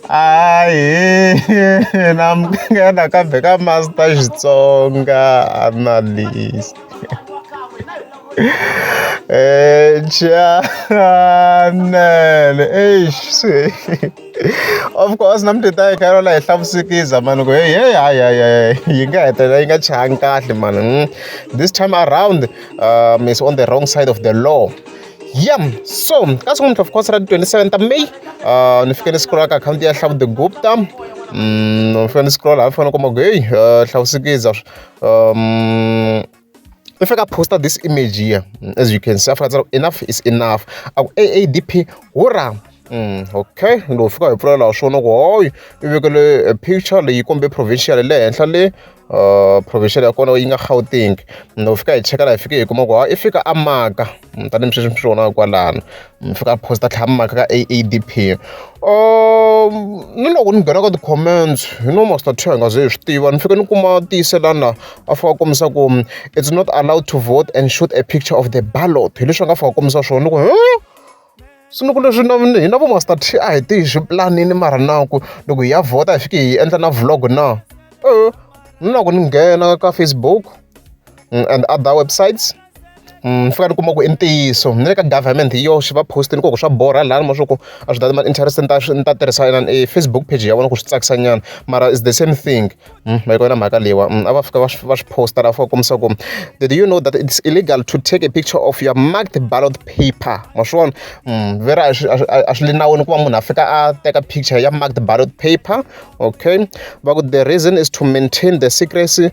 Hayi namngena kambe ka master Xitsonga analyst. Channel. Of course namdita hi kha la hi hlavusikiza mani ku hey hayi yi nga hetelela yi nga changi kahle mani. This time around is on the wrong side of the law. Yeah, so kasi ngomhla of course ra 27th May ni fike ni scroll ka account ya Hlavu the Gupta. Ni fike ni scroll ha fana kuma ku hey hlavusikiza if I posta this image here, as you can see, enough is enough. AADP, hurrah! Okay, no fika hi pfulela swona ku hoyi i vekele picture leyi kombe provincial le henhla le provincial ya kona yi nga Gauteng. No fika hi cheka la hi fike hi kuma ku i fika a maka tanihi sweswi mi swi vonaka kwalano mi fika a posta tlhela maka ka AADP. Ni loko ni nghena ka ti-comments Master T a nga ze hi swi tiva ni fike ni kuma tiyiselana a fika a kombisa ku it's not allowed to vote and shoot a picture of the ballot hi leswi a nga fika a kombisa swona ni ku so loko leswi hina vo Master T a hi tihi swi planini mara na ku loko hi ya vhota hi fike hi endla na vlog na ni loko ni nghena ka Facebook and other websites fika ni kuma ku i ntiyiso ni le ka government hi yoxe va postini ku swa borha lani ma swa ku a swi dati interest ni ta tirhisa Facebook page ya vona ku swi tsakisa nyana mara is the same thing ma yi kona mhaka leyiwa a va fika va swi posta la fika kombisa ku did you know that it's illegal to take a picture of your marked ballot paper ma swi vona very a swi le nawini ku va munhu a fika a teka picture ya marked ballot paper. Okay, va ku the reason is to maintain the secrecy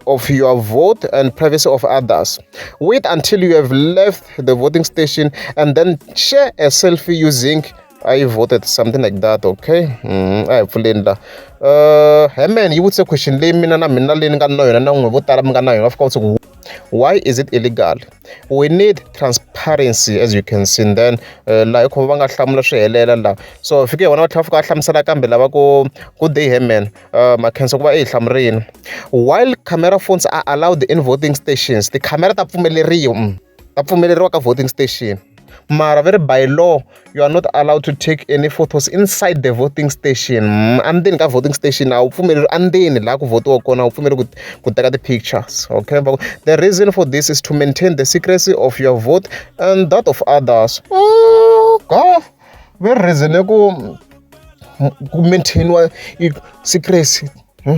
of your vote and privacy of others. Wait until you have left the voting station and then share a selfie using I voted, something like that. Okay, I pfuleni la hey man, you would say question leyi mina leyi ni nga na yona na n'wina vo tala mi nga na yona. Of course, why is it illegal? We need transparency, as you can see. And then la ko va nga hlamula swi helela la so fike vona va tlhela fika hlamusela kambe lava ku day hey man ma khensa ku va hi hlamurini. While camera phones are allowed in voting stations, ti-camera ta pfumeleriwa ka voting station mara very by law you are not allowed to take any photos inside the voting station. Andeni ka voting station a wu pfumeleriwi andeni laha ku votiwa kona a wu pfumeleriwi ku teka ti-pictures. Okay, the reason for this is to maintain the secrecy of your vote and that of others. Very reason ku maintainiwa secrecy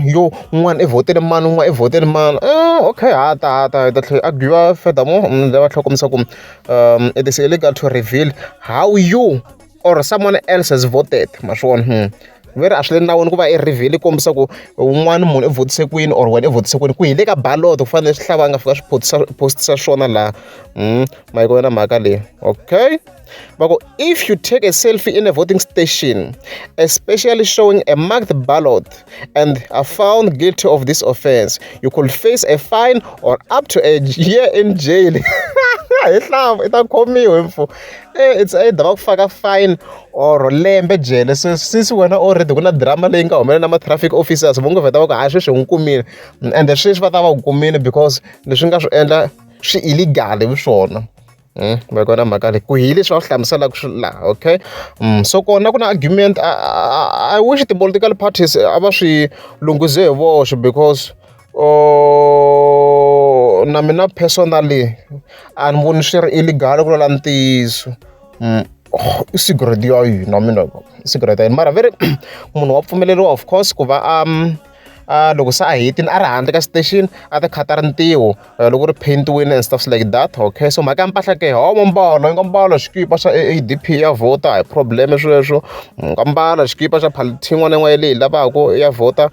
yo un'wana i vhotele mani un'wana i vhotele mani okay ta tlhela argue furthermore va tlhela kombisa ku it is illegal to reveal how you or someone else has voted ma swi vona veri a swi le nawini ku va i reveal i kombisa ku un'wana munhu i votise kwini or wena i votise kwini ku hi le ka ballot ku fanele swi hlava a nga fika swi postisa swona laha ma yi kona mhaka leyi. Okay, but if you take a selfie in a voting station, especially showing a marked ballot, and are found guilty of this offense, you could face a fine or up to a year in jail. It's either va ku faka fine or lembe jele. So since wena already ku na drama leyi nga humelela na ma-traffic officers vo ngo vheta va ku hayi sweswi hi n'wi kumile and sweswi va ta va ku kumile because leswi nga swi endla swi illegal hi swona. Va kona mhaka leyi ku hi leswi va swi hlamuselaka laha. Okay, so kona ku na argument I wish the political parties a va swi lunghize hi voxe because na mina personally a ni voni swi ri illegal ku lula ntiyiso i cigarette ya yini mina i cigarette ya yini mara very munhu wa pfumeleriwa of course ku va loko se a hetini a ri handle ka station a ti khata rintiwo loko ri paintiwini and stuff like that. Okay, so mhaka ya mpahla ke hawa mbala yi nga mbala xikipa xa AADP ya vhota a hi problem sweswo nga mbala xikipa xa politiki yin'wana na yin'wana leyi lavaka ya vhota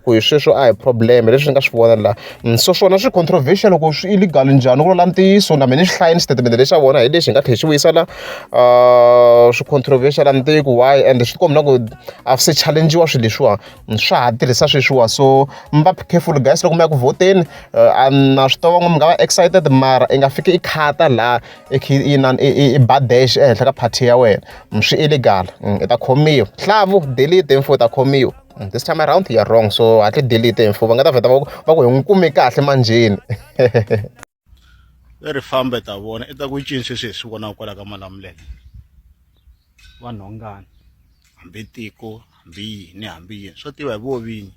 ku hi sweswo a hi problem leswi ni nga swi vona laha so swona swi controversial loko swi illegal njhani ku lula ntiyiso na mina xi hlayini statement lexi a vona hi lexi hi nga tlhela xi vuyisa la swi controversial a ni tivi ku why and swi komba na ku a se challengiwa swilo leswiwa swa ha tirhisa sweswiwa so mba careful guys loko mi ya ku voteni na swi tova mi nga va excited mara i nga fiki i khata laha i badesh ehenhla ka party ya wena swi illegal i ta khomiwa Hlavu delete info ta khomiwa this time around you're wrong so hatli delete info va nga ta vheta va ku hi n'wi kumi kahle manjeni ri fambe ta vona i ta ku cinci sweswi hi swi vonaka kwala ka Malamulele vanhongani hambi tiko hambi yini hambi yini swo tiva hi vo vinyi